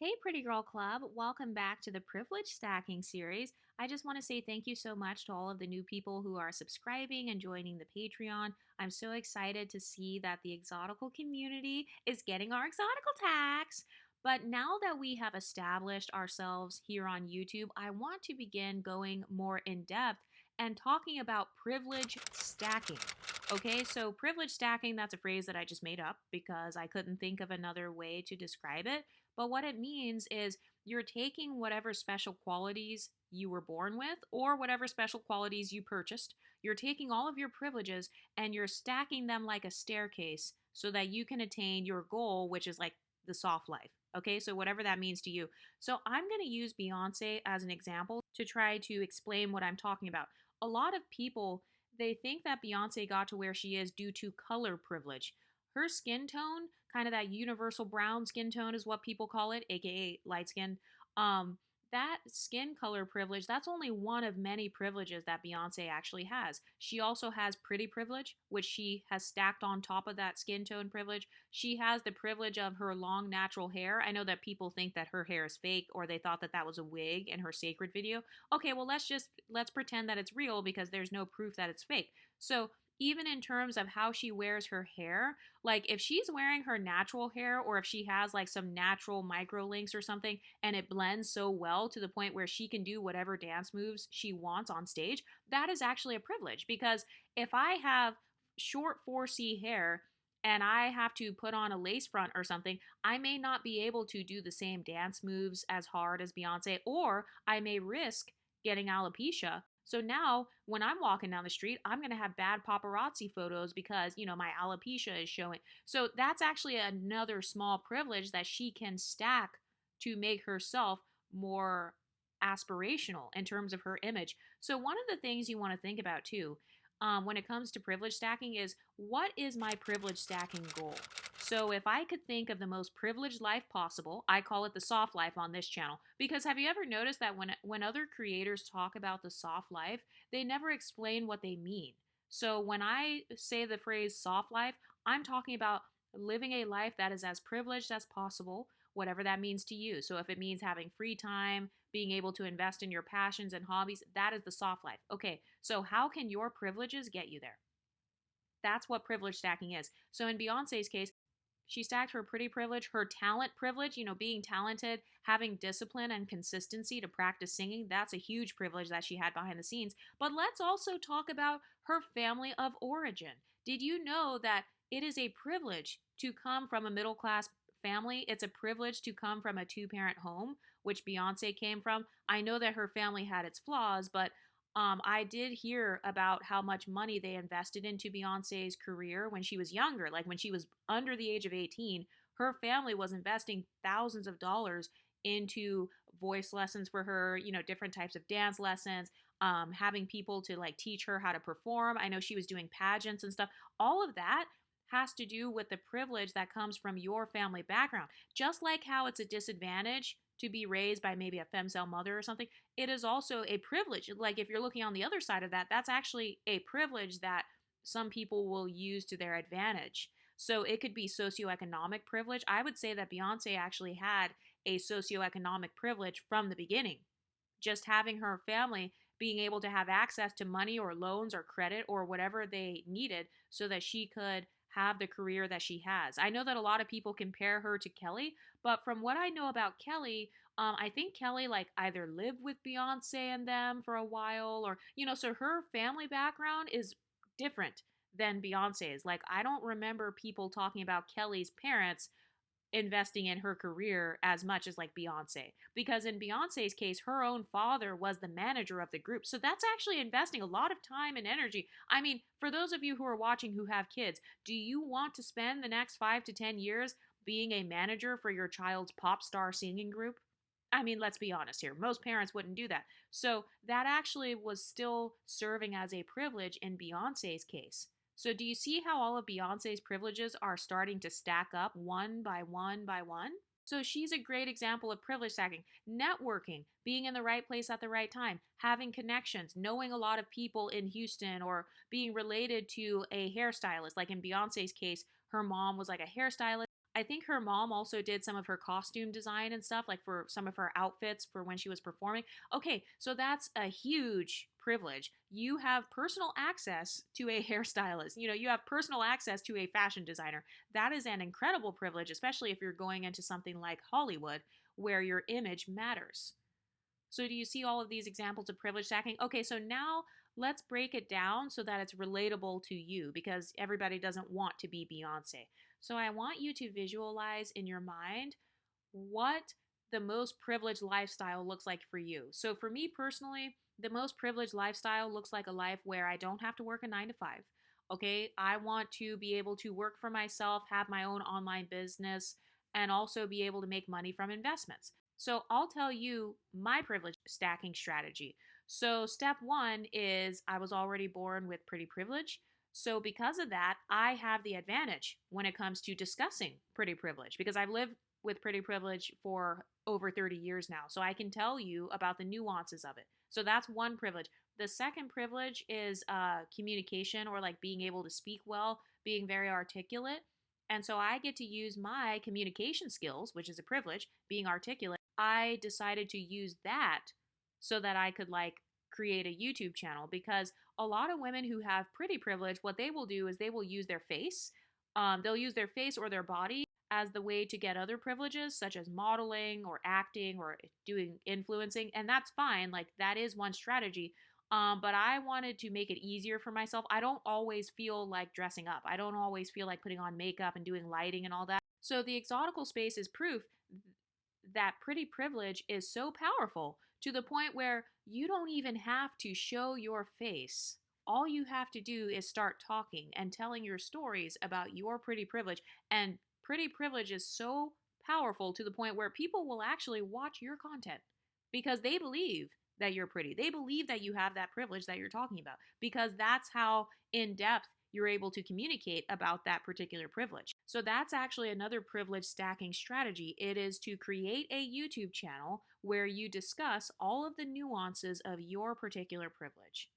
Hey, Pretty Girl Club. Welcome back to the Privilege Stacking series. I just want to say thank you so much to all of the new people who are subscribing and joining the Patreon. I'm so excited to see that the exotical community is getting our exotical tax. But now that we have established ourselves here on YouTube, I want to begin going more in depth and talking about privilege stacking. Okay, so privilege stacking, that's a phrase that I just made up because I couldn't think of another way to describe it. But what it means is you're taking whatever special qualities you were born with or whatever special qualities you purchased. You're taking all of your privileges and you're stacking them like a staircase so that you can attain your goal, which is like the soft life. Okay, so whatever that means to you. So I'm going to use Beyonce as an example to try to explain what I'm talking about. A lot of people, they think that Beyonce got to where she is due to color privilege. Her skin tone, kind of that universal brown skin tone is what people call it, aka light skin. Um, that skin color privilege, that's only one of many privileges that Beyonce actually has. She also has pretty privilege, which she has stacked on top of that skin tone privilege. She has the privilege of her long natural hair. I know that people think that her hair is fake or they thought that that was a wig in her sacred video. Okay, well let's pretend that it's real because there's no proof that it's fake. So even in terms of how she wears her hair, like if she's wearing her natural hair or if she has like some natural micro links or something and it blends so well to the point where she can do whatever dance moves she wants on stage, that is actually a privilege because if I have short 4C hair and I have to put on a lace front or something, I may not be able to do the same dance moves as hard as Beyonce, or I may risk getting alopecia. So now when I'm walking down the street, I'm going to have bad paparazzi photos because, my alopecia is showing. So that's actually another small privilege that she can stack to make herself more aspirational in terms of her image. So one of the things you want to think about too, when it comes to privilege stacking is what is my privilege stacking goal? So if I could think of the most privileged life possible, I call it the soft life on this channel. Because have you ever noticed that when other creators talk about the soft life, they never explain what they mean. So when I say the phrase soft life, I'm talking about living a life that is as privileged as possible, whatever that means to you. So if it means having free time, being able to invest in your passions and hobbies, that is the soft life. Okay, so how can your privileges get you there? That's what privilege stacking is. So in Beyonce's case, she stacked her pretty privilege, her talent privilege, being talented, having discipline and consistency to practice singing. That's a huge privilege that she had behind the scenes. But let's also talk about her family of origin. Did you know that it is a privilege to come from a middle class family? It's a privilege to come from a two-parent home, which Beyonce came from. I know that her family had its flaws, but I did hear about how much money they invested into Beyonce's career when she was younger. Like when she was under the age of 18, her family was investing thousands of dollars into voice lessons for her, different types of dance lessons, having people to like teach her how to perform. I know she was doing pageants and stuff. All of that has to do with the privilege that comes from your family background. Just like how it's a disadvantage to be raised by maybe a femcel mother or something, it is also a privilege. Like if you're looking on the other side of that, that's actually a privilege that some people will use to their advantage. So it could be socioeconomic privilege. I would say that Beyonce actually had a socioeconomic privilege from the beginning. Just having her family being able to have access to money or loans or credit or whatever they needed so that she could have the career that she has. I know that a lot of people compare her to Kelly, but from what I know about Kelly, I think Kelly like either lived with Beyonce and them for a while or, so her family background is different than Beyonce's. Like, I don't remember people talking about Kelly's parents investing in her career as much as like Beyonce. Because in Beyonce's case, her own father was the manager of the group. So that's actually investing a lot of time and energy. I mean, for those of you who are watching who have kids, do you want to spend the next 5 to 10 years being a manager for your child's pop star singing group? I mean, let's be honest here. Most parents wouldn't do that. So that actually was still serving as a privilege in Beyonce's case. So do you see how all of Beyonce's privileges are starting to stack up one by one by one? So she's a great example of privilege stacking. Networking, being in the right place at the right time, having connections, knowing a lot of people in Houston or being related to a hairstylist. Like in Beyonce's case, her mom was like a hairstylist. I think her mom also did some of her costume design and stuff, like for some of her outfits for when she was performing. Okay, so that's a huge privilege. You have personal access to a hairstylist. You have personal access to a fashion designer. That is an incredible privilege, especially if you're going into something like Hollywood where your image matters. So, do you see all of these examples of privilege stacking? Okay, so now let's break it down so that it's relatable to you because everybody doesn't want to be Beyonce. So, I want you to visualize in your mind what the most privileged lifestyle looks like for you. So, for me personally, the most privileged lifestyle looks like a life where I don't have to work a 9 to 5. Okay, I want to be able to work for myself, have my own online business, and also be able to make money from investments. So I'll tell you my privilege stacking strategy. So step one is I was already born with pretty privilege. So because of that, I have the advantage when it comes to discussing pretty privilege because I've lived with pretty privilege for over 30 years now. So I can tell you about the nuances of it. So that's one privilege. The second privilege is communication, or like being able to speak well, being very articulate. And so I get to use my communication skills, which is a privilege, being articulate. I decided to use that so that I could like create a YouTube channel because a lot of women who have pretty privilege, what they will do is they will use their face. They'll use their face or their body as the way to get other privileges, such as modeling or acting or doing influencing. And that's fine. Like, that is one strategy. But I wanted to make it easier for myself. I don't always feel like dressing up. I don't always feel like putting on makeup and doing lighting and all that. So the exotical space is proof that pretty privilege is so powerful to the point where you don't even have to show your face. All you have to do is start talking and telling your stories about your pretty privilege. And pretty privilege is so powerful to the point where people will actually watch your content because they believe that you're pretty. They believe that you have that privilege that you're talking about because that's how in depth you're able to communicate about that particular privilege. So that's actually another privilege stacking strategy. It is to create a YouTube channel where you discuss all of the nuances of your particular privilege.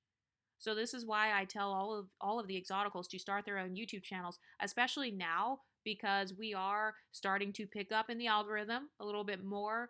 So this is why I tell all of the exoticals to start their own YouTube channels, especially now because we are starting to pick up in the algorithm a little bit more.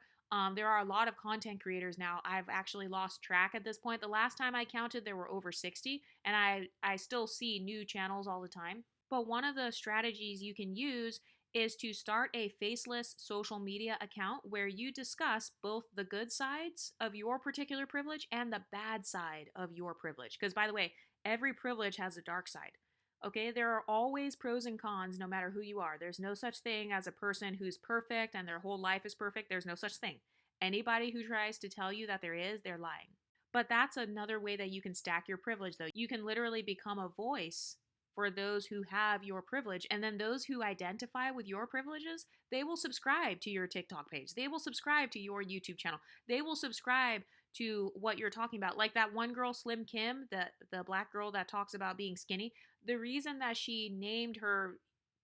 There are a lot of content creators now. I've actually lost track at this point. The last time I counted, there were over 60, and I still see new channels all the time. But one of the strategies you can use is to start a faceless social media account where you discuss both the good sides of your particular privilege and the bad side of your privilege. Because, by the way, every privilege has a dark side. Okay, there are always pros and cons no matter who you are. There's no such thing as a person who's perfect and their whole life is perfect. There's no such thing. Anybody who tries to tell you that there is, they're lying. But that's another way that you can stack your privilege, though. You can literally become a voice for those who have your privilege. And then those who identify with your privileges, they will subscribe to your TikTok page. They will subscribe to your YouTube channel. They will subscribe to what you're talking about. Like that one girl, Slim Kim, the black girl that talks about being skinny. The reason that she named her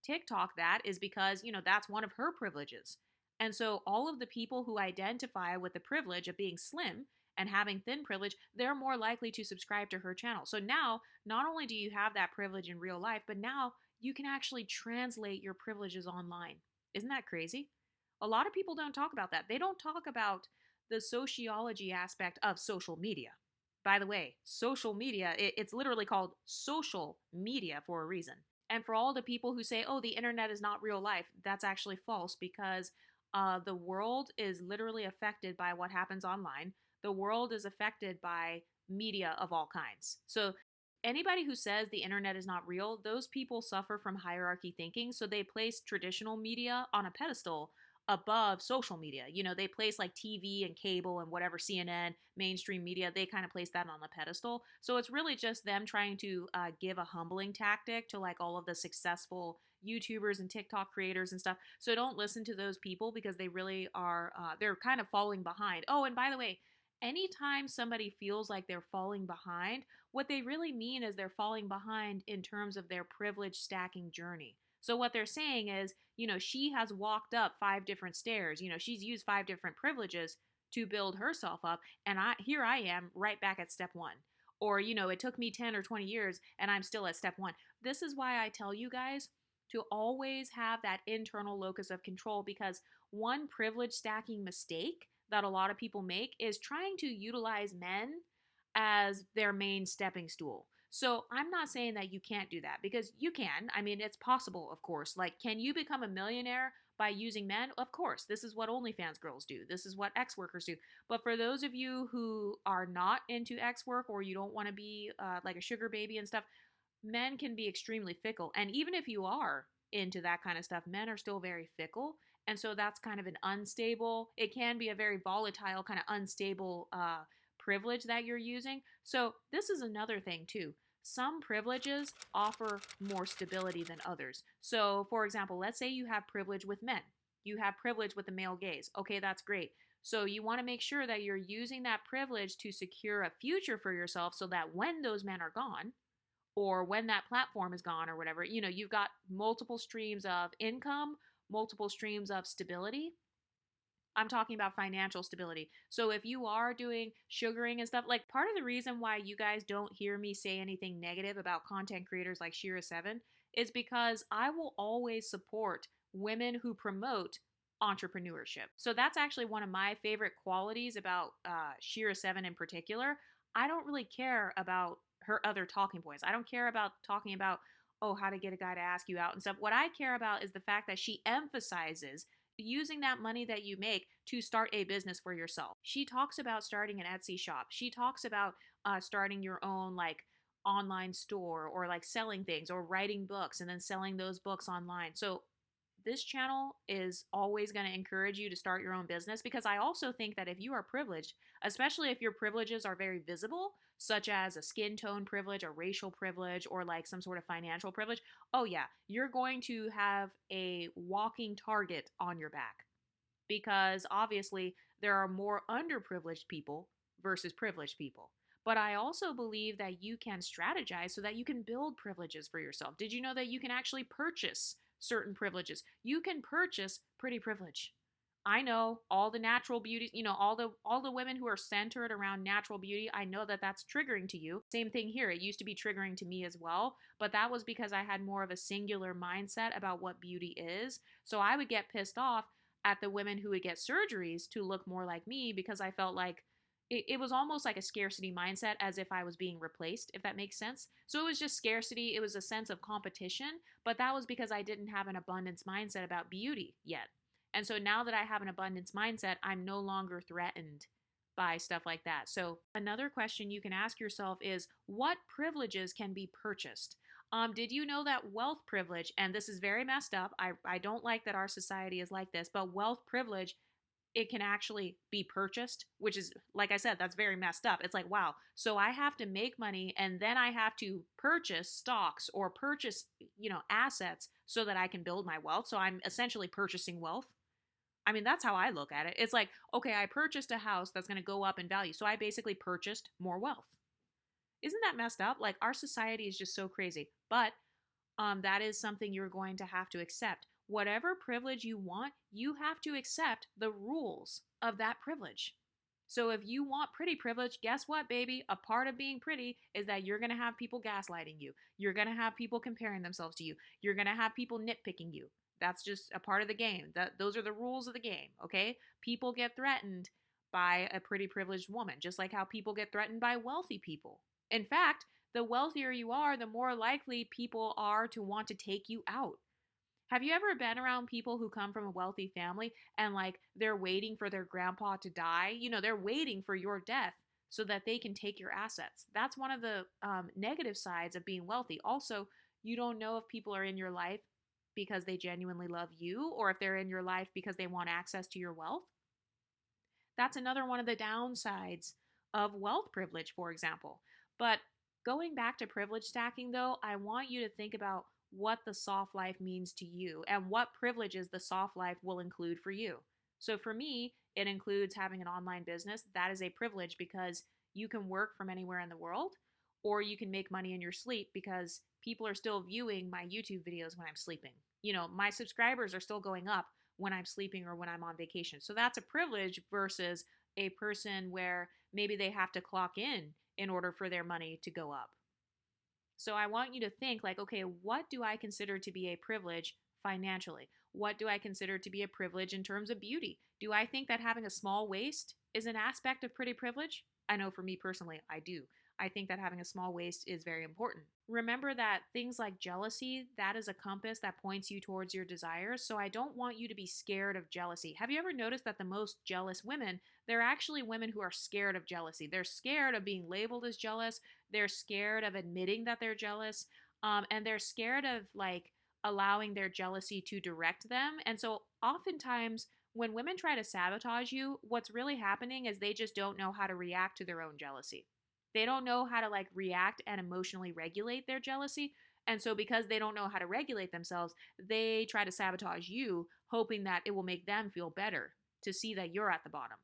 TikTok that is because, that's one of her privileges. And so all of the people who identify with the privilege of being slim and having thin privilege, they're more likely to subscribe to her channel. So now, not only do you have that privilege in real life, but now you can actually translate your privileges online. Isn't that crazy? A lot of people don't talk about that. They don't talk about the sociology aspect of social media. By the way, social media, it's literally called social media for a reason. And for all the people who say, oh, the internet is not real life, that's actually false because the world is literally affected by what happens online. The world is affected by media of all kinds. So anybody who says the internet is not real, those people suffer from hierarchy thinking. So they place traditional media on a pedestal above social media. They place like TV and cable and whatever CNN, mainstream media, they kind of place that on the pedestal. So it's really just them trying to give a humbling tactic to like all of the successful YouTubers and TikTok creators and stuff. So don't listen to those people because they really are, they're kind of falling behind. Oh, and by the way, anytime somebody feels like they're falling behind, what they really mean is they're falling behind in terms of their privilege stacking journey. So what they're saying is, she has walked up 5 different stairs. She's used 5 different privileges to build herself up. And here I am right back at step 1. Or, it took me 10 or 20 years and I'm still at step 1. This is why I tell you guys to always have that internal locus of control, because one privilege stacking mistake that a lot of people make is trying to utilize men as their main stepping stool. So I'm not saying that you can't do that, because you can. I mean, it's possible, of course. Like, can you become a millionaire by using men? Of course. This is what OnlyFans girls do. This is what X workers do. But for those of you who are not into X work, or you don't want to be like a sugar baby and stuff, men can be extremely fickle. And even if you are into that kind of stuff, men are still very fickle. And so that's kind of an unstable, it can be a very volatile, kind of unstable privilege that you're using. So this is another thing too. Some privileges offer more stability than others. So, for example, let's say you have privilege with men. You have privilege with the male gaze. Okay, that's great. So you want to make sure that you're using that privilege to secure a future for yourself, so that when those men are gone, or when that platform is gone or whatever, you've got multiple streams of income, multiple streams of stability. I'm talking about financial stability. So if you are doing sugaring and stuff, like, part of the reason why you guys don't hear me say anything negative about content creators like Shira7 is because I will always support women who promote entrepreneurship. So that's actually one of my favorite qualities about Shira7 in particular. I don't really care about her other talking points. I don't care about talking about, oh, how to get a guy to ask you out and stuff. What I care about is the fact that she emphasizes using that money that you make to start a business for yourself. She talks about starting an Etsy shop. She talks about starting your own, like, online store, or like selling things, or writing books and then selling those books online. So this channel is always going to encourage you to start your own business, because I also think that if you are privileged, especially if your privileges are very visible, such as a skin tone privilege, a racial privilege, or like some sort of financial privilege, oh yeah, you're going to have a walking target on your back, because obviously there are more underprivileged people versus privileged people. But I also believe that you can strategize so that you can build privileges for yourself. Did you know that you can actually purchase certain privileges? You can purchase pretty privilege. I know all the natural beauty, all the women who are centered around natural beauty. I know that that's triggering to you. Same thing here. It used to be triggering to me as well, but that was because I had more of a singular mindset about what beauty is. So I would get pissed off at the women who would get surgeries to look more like me, because I felt like it was almost like a scarcity mindset, as if I was being replaced, if that makes sense. So it was just scarcity. It was a sense of competition, but that was because I didn't have an abundance mindset about beauty yet. And so now that I have an abundance mindset, I'm no longer threatened by stuff like that. So another question you can ask yourself is, what privileges can be purchased? Did you know that wealth privilege, and this is very messed up, I don't like that our society is like this, but wealth privilege, it can actually be purchased, which is, like I said, that's very messed up. It's like, wow, so I have to make money and then I have to purchase stocks or purchase, assets so that I can build my wealth. So I'm essentially purchasing wealth. I mean, that's how I look at it. It's like, okay, I purchased a house that's going to go up in value. So I basically purchased more wealth. Isn't that messed up? Like, our society is just so crazy. But that is something you're going to have to accept. Whatever privilege you want, you have to accept the rules of that privilege. So if you want pretty privilege, guess what, baby? A part of being pretty is that you're going to have people gaslighting you. You're going to have people comparing themselves to you. You're going to have people nitpicking you. That's just a part of the game. Those are the rules of the game, okay? People get threatened by a pretty privileged woman, just like how people get threatened by wealthy people. In fact, the wealthier you are, the more likely people are to want to take you out. Have you ever been around people who come from a wealthy family and, like, they're waiting for their grandpa to die? They're waiting for your death so that they can take your assets. That's one of the negative sides of being wealthy. Also, you don't know if people are in your life because they genuinely love you, or if they're in your life because they want access to your wealth. That's another one of the downsides of wealth privilege, for example. But going back to privilege stacking, though, I want you to think about what the soft life means to you and what privileges the soft life will include for you. So for me, it includes having an online business. That is a privilege because you can work from anywhere in the world, or you can make money in your sleep because people are still viewing my YouTube videos when I'm sleeping. My subscribers are still going up when I'm sleeping or when I'm on vacation. So that's a privilege versus a person where maybe they have to clock in order for their money to go up. So I want you to think like, okay, what do I consider to be a privilege financially? What do I consider to be a privilege in terms of beauty? Do I think that having a small waist is an aspect of pretty privilege? I know for me personally, I do. I think that having a small waist is very important. Remember that things like jealousy, that is a compass that points you towards your desires. So I don't want you to be scared of jealousy. Have you ever noticed that the most jealous women, they're actually women who are scared of jealousy? They're scared of being labeled as jealous. They're scared of admitting that they're jealous. And they're scared of like allowing their jealousy to direct them. And so oftentimes, when women try to sabotage you, what's really happening is they just don't know how to react to their own jealousy. They don't know how to like react and emotionally regulate their jealousy. And so, because they don't know how to regulate themselves, they try to sabotage you, hoping that it will make them feel better to see that you're at the bottom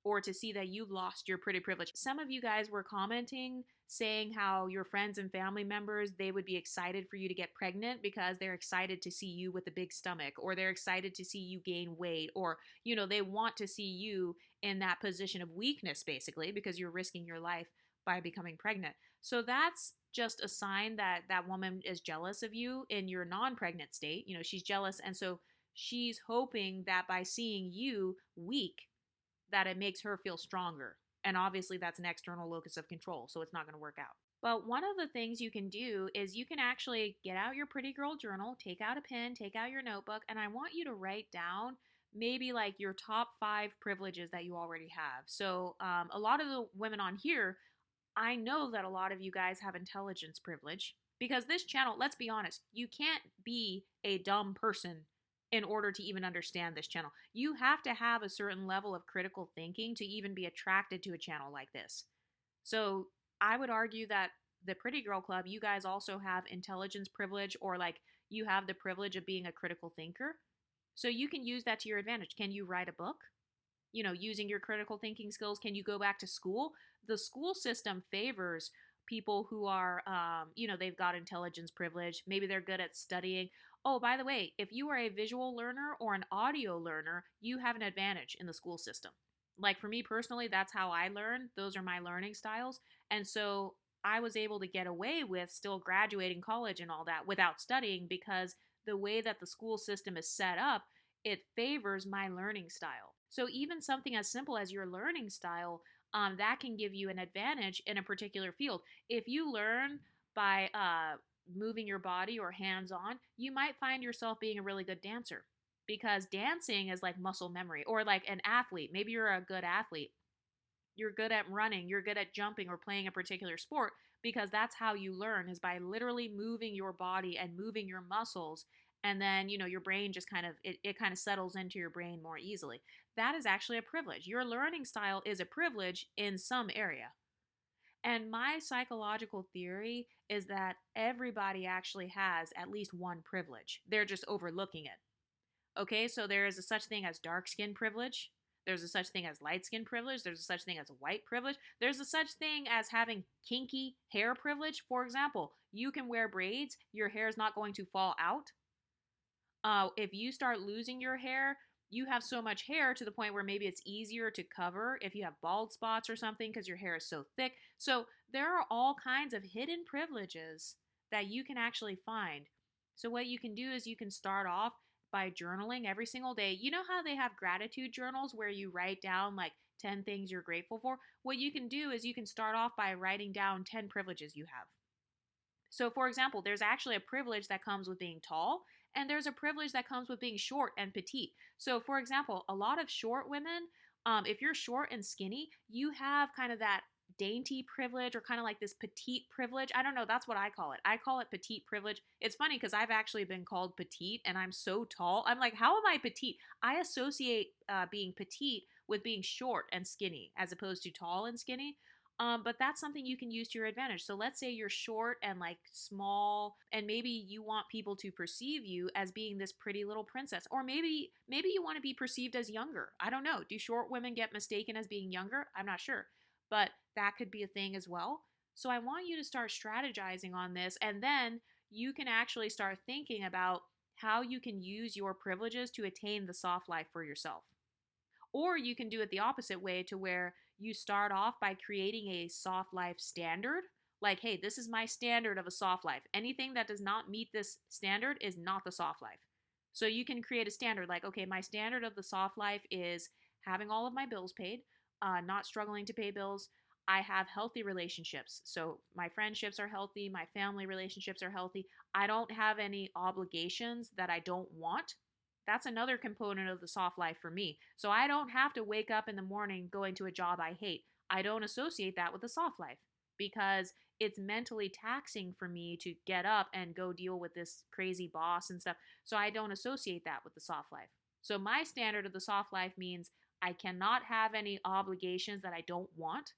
or to see that you've lost your pretty privilege. Some of you guys were commenting saying how your friends and family members, they would be excited for you to get pregnant because they're excited to see you with a big stomach, or they're excited to see you gain weight, or they want to see you in that position of weakness basically because you're risking your life by becoming pregnant. So that's just a sign that that woman is jealous of you in your non-pregnant state. She's jealous, and so she's hoping that by seeing you weak, that it makes her feel stronger. And obviously, that's an external locus of control, so it's not going to work out. But one of the things you can do is you can actually get out your pretty girl journal, take out a pen, take out your notebook, and I want you to write down maybe like your top 5 privileges that you already have. So, a lot of the women on here, I know that a lot of you guys have intelligence privilege because this channel, let's be honest, you can't be a dumb person in order to even understand this channel. You have to have a certain level of critical thinking to even be attracted to a channel like this. So I would argue that the Pretty Girl Club, you guys also have intelligence privilege, or like you have the privilege of being a critical thinker. So you can use that to your advantage. Can you write a book? Using your critical thinking skills, can you go back to school? The school system favors people who are, they've got intelligence privilege. Maybe they're good at studying. Oh, by the way, if you are a visual learner or an audio learner, you have an advantage in the school system. Like for me personally, that's how I learn. Those are my learning styles. And so I was able to get away with still graduating college and all that without studying because the way that the school system is set up, it favors my learning style. So even something as simple as your learning style, that can give you an advantage in a particular field. If you learn by moving your body or hands on, you might find yourself being a really good dancer because dancing is like muscle memory, or like an athlete. Maybe you're a good athlete. You're good at running, you're good at jumping or playing a particular sport because that's how you learn, is by literally moving your body and moving your muscles. And then, your brain just it kind of settles into your brain more easily. That is actually a privilege. Your learning style is a privilege in some area. And my psychological theory is that everybody actually has at least one privilege. They're just overlooking it. Okay, so there is a such thing as dark skin privilege. There's a such thing as light skin privilege. There's a such thing as white privilege. There's a such thing as having kinky hair privilege. For example, you can wear braids. Your hair is not going to fall out. If you start losing your hair, you have so much hair to the point where maybe it's easier to cover if you have bald spots or something because your hair is so thick. So there are all kinds of hidden privileges that you can actually find. So what you can do is you can start off by journaling every single day. You know how they have gratitude journals where you write down like 10 things you're grateful for? What you can do is you can start off by writing down 10 privileges you have. So for example, there's actually a privilege that comes with being tall, and there's a privilege that comes with being short and petite. So for example, a lot of short women, if you're short and skinny, you have kind of that dainty privilege, or kind of like this petite privilege. I don't know, that's what I call it. I call it petite privilege. It's funny because I've actually been called petite and I'm so tall. I'm like, how am I petite? I associate being petite with being short and skinny as opposed to tall and skinny. But that's something you can use to your advantage. So let's say you're short and like small, and maybe you want people to perceive you as being this pretty little princess, or maybe you want to be perceived as younger. I don't know. Do short women get mistaken as being younger? I'm not sure, but that could be a thing as well. So I want you to start strategizing on this, and then you can actually start thinking about how you can use your privileges to attain the soft life for yourself. Or you can do it the opposite way, to where you start off by creating a soft life standard. Like, hey, this is my standard of a soft life. Anything that does not meet this standard is not the soft life. So you can create a standard like, okay, my standard of the soft life is having all of my bills paid, not struggling to pay bills. I have healthy relationships. So my friendships are healthy, my family relationships are healthy. I don't have any obligations that I don't want. That's another component of the soft life for me. So I don't have to wake up in the morning going to a job I hate. I don't associate that with the soft life because it's mentally taxing for me to get up and go deal with this crazy boss and stuff. So I don't associate that with the soft life. So my standard of the soft life means I cannot have any obligations that I don't want.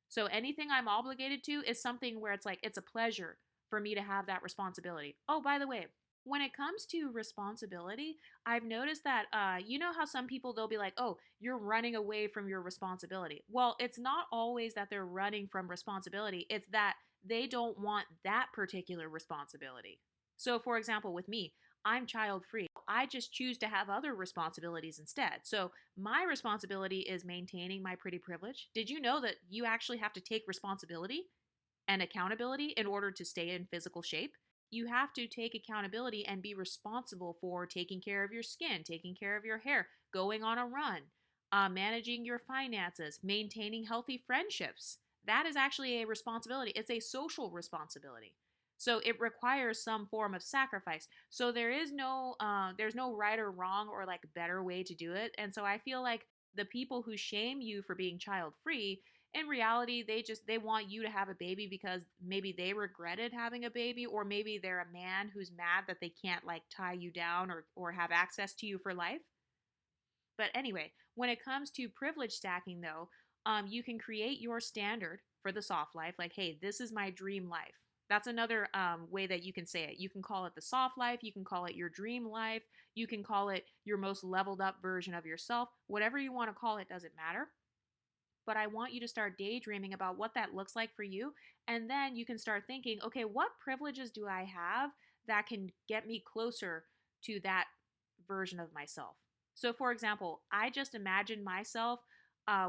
So anything I'm obligated to is something where it's like it's a pleasure for me to have that responsibility. Oh, by the way, when it comes to responsibility, I've noticed that you know how some people they'll be like, "Oh, you're running away from your responsibility." Well, it's not always that they're running from responsibility. It's that they don't want that particular responsibility. So, for example, with me, I'm child free. I just choose to have other responsibilities instead. So, my responsibility is maintaining my pretty privilege. Did you know that you actually have to take responsibility and accountability in order to stay in physical shape? You have to take accountability and be responsible for taking care of your skin, taking care of your hair, going on a run, managing your finances, maintaining healthy friendships. That is actually a responsibility. It's a social responsibility. So it requires some form of sacrifice. So there's no right or wrong or like better way to do it. And so I feel like the people who shame you for being child free, in reality they want you to have a baby because maybe they regretted having a baby, or maybe they're a man who's mad that they can't like tie you down or have access to you for life. But anyway, when it comes to privilege stacking though, you can create your standard for the soft life, like, hey, this is my dream life. That's another way that you can say it. You can call it the soft life, you can call it your dream life, you can call it your most leveled up version of yourself. Whatever you want to call it doesn't matter, but I want you to start daydreaming about what that looks like for you. And then you can start thinking, okay, what privileges do I have that can get me closer to that version of myself? So, for example, I just imagine myself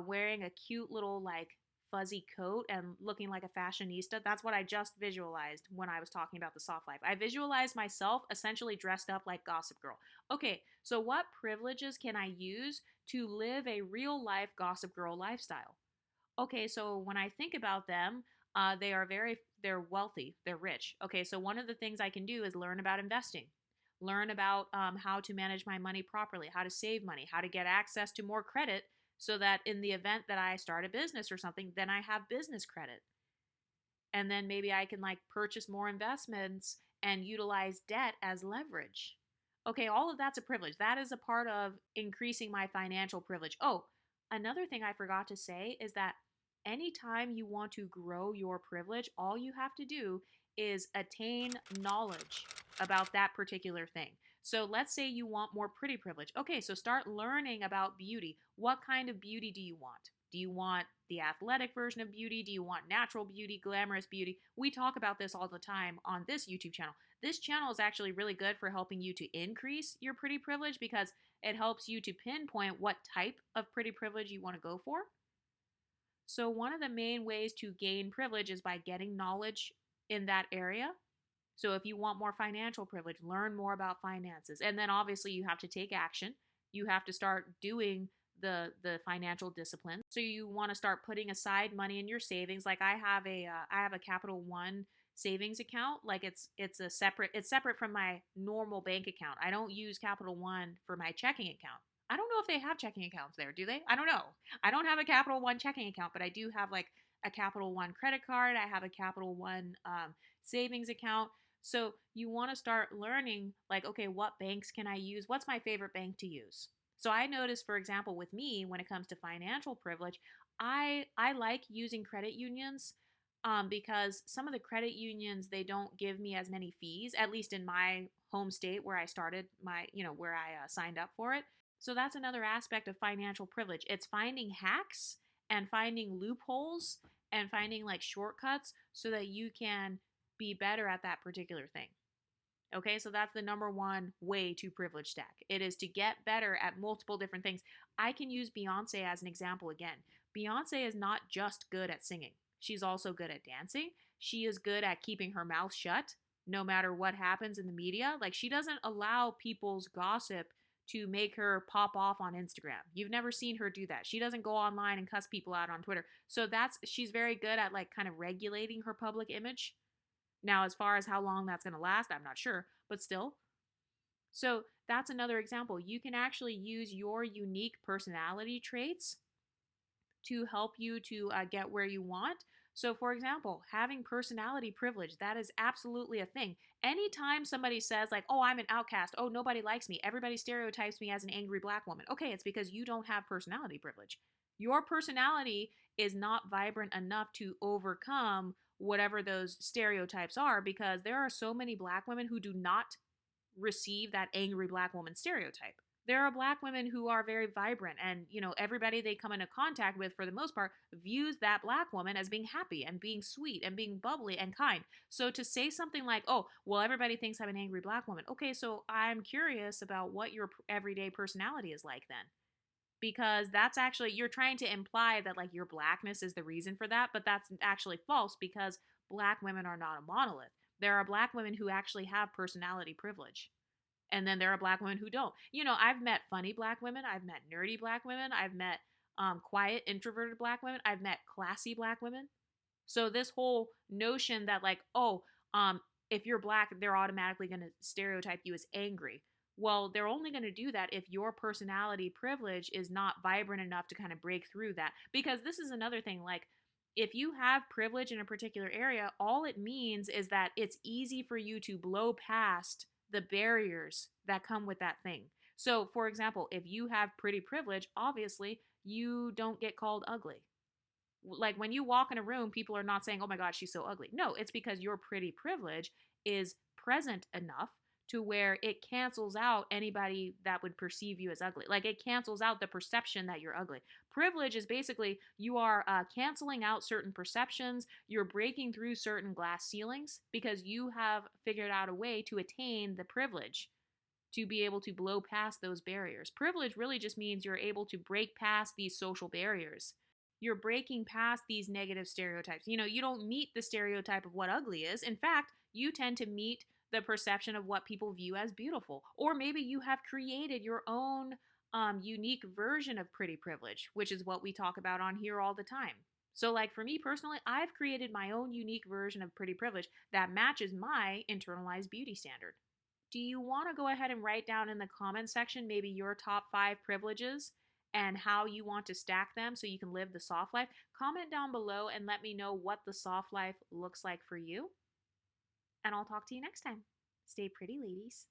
wearing a cute little, like, fuzzy coat and looking like a fashionista. That's what I just visualized when I was talking about the soft life. I visualized myself essentially dressed up like Gossip Girl. Okay, so what privileges can I use to live a real life Gossip Girl lifestyle? Okay, so when I think about them, they're wealthy, they're rich. Okay, so one of the things I can do is learn about investing, learn about how to manage my money properly, how to save money, how to get access to more credit so that in the event that I start a business or something, then I have business credit. And then maybe I can like purchase more investments and utilize debt as leverage. Okay, all of that's a privilege. That is a part of increasing my financial privilege. Oh, another thing I forgot to say is that anytime you want to grow your privilege, all you have to do is attain knowledge about that particular thing. So let's say you want more pretty privilege. Okay, so start learning about beauty. What kind of beauty do you want? Do you want the athletic version of beauty? Do you want natural beauty, glamorous beauty? We talk about this all the time on this YouTube channel. This channel is actually really good for helping you to increase your pretty privilege because it helps you to pinpoint what type of pretty privilege you want to go for. So one of the main ways to gain privilege is by getting knowledge in that area. So if you want more financial privilege, learn more about finances. And then obviously you have to take action. You have to start doing the financial discipline. So you want to start putting aside money in your savings. Like I have a Capital One savings account. Like it's separate from my normal bank account. I don't use Capital One for my checking account. I don't know if they have checking accounts there. Do they? I don't know. I don't have a Capital One checking account, but I do have like a Capital One credit card. I have a Capital One savings account. So you want to start learning like, okay, what banks can I use? What's my favorite bank to use? So I noticed, for example, with me, when it comes to financial privilege, I like using credit unions because some of the credit unions, they don't give me as many fees, at least in my home state where I started where I signed up for it. So that's another aspect of financial privilege. It's finding hacks and finding loopholes and finding like shortcuts so that you can be better at that particular thing. Okay, so that's the number one way to privilege stack. It is to get better at multiple different things. I can use Beyonce as an example again. Beyonce is not just good at singing. She's also good at dancing. She is good at keeping her mouth shut no matter what happens in the media. Like, she doesn't allow people's gossip to make her pop off on Instagram. You've never seen her do that. She doesn't go online and cuss people out on Twitter. So she's very good at like kind of regulating her public image. Now, as far as how long that's going to last, I'm not sure, but still. So that's another example. You can actually use your unique personality traits to help you to get where you want. So, for example, having personality privilege, that is absolutely a thing. Anytime somebody says, like, oh, I'm an outcast, oh, nobody likes me, everybody stereotypes me as an angry black woman. Okay, it's because you don't have personality privilege. Your personality is not vibrant enough to overcome whatever those stereotypes are, because there are so many black women who do not receive that angry black woman stereotype. There are black women who are very vibrant, and everybody they come into contact with for the most part views that black woman as being happy and being sweet and being bubbly and kind. So to say something like, oh, well, everybody thinks I'm an angry black woman, okay, so I'm curious about what your everyday personality is like then, because that's actually, you're trying to imply that like your blackness is the reason for that, but that's actually false, because black women are not a monolith. There are black women who actually have personality privilege. And then there are black women who don't. I've met funny black women. I've met nerdy black women. I've met quiet, introverted black women. I've met classy black women. So this whole notion that like, oh, if you're black, they're automatically going to stereotype you as angry. Well, they're only going to do that if your personality privilege is not vibrant enough to kind of break through that. Because this is another thing, like, if you have privilege in a particular area, all it means is that it's easy for you to blow past the barriers that come with that thing. So, for example, if you have pretty privilege, obviously you don't get called ugly. Like, when you walk in a room, people are not saying, oh my God, she's so ugly. No, it's because your pretty privilege is present enough to where it cancels out anybody that would perceive you as ugly. Like, it cancels out the perception that you're ugly. Privilege is basically you are canceling out certain perceptions. You're breaking through certain glass ceilings because you have figured out a way to attain the privilege to be able to blow past those barriers. Privilege really just means you're able to break past these social barriers. You're breaking past these negative stereotypes. You don't meet the stereotype of what ugly is. In fact, you tend to meet the perception of what people view as beautiful. Or maybe you have created your own unique version of pretty privilege, which is what we talk about on here all the time. So, like, for me personally, I've created my own unique version of pretty privilege that matches my internalized beauty standard. Do you want to go ahead and write down in the comment section maybe your top 5 privileges and how you want to stack them so you can live the soft life? Comment down below and let me know what the soft life looks like for you. And I'll talk to you next time. Stay pretty, ladies.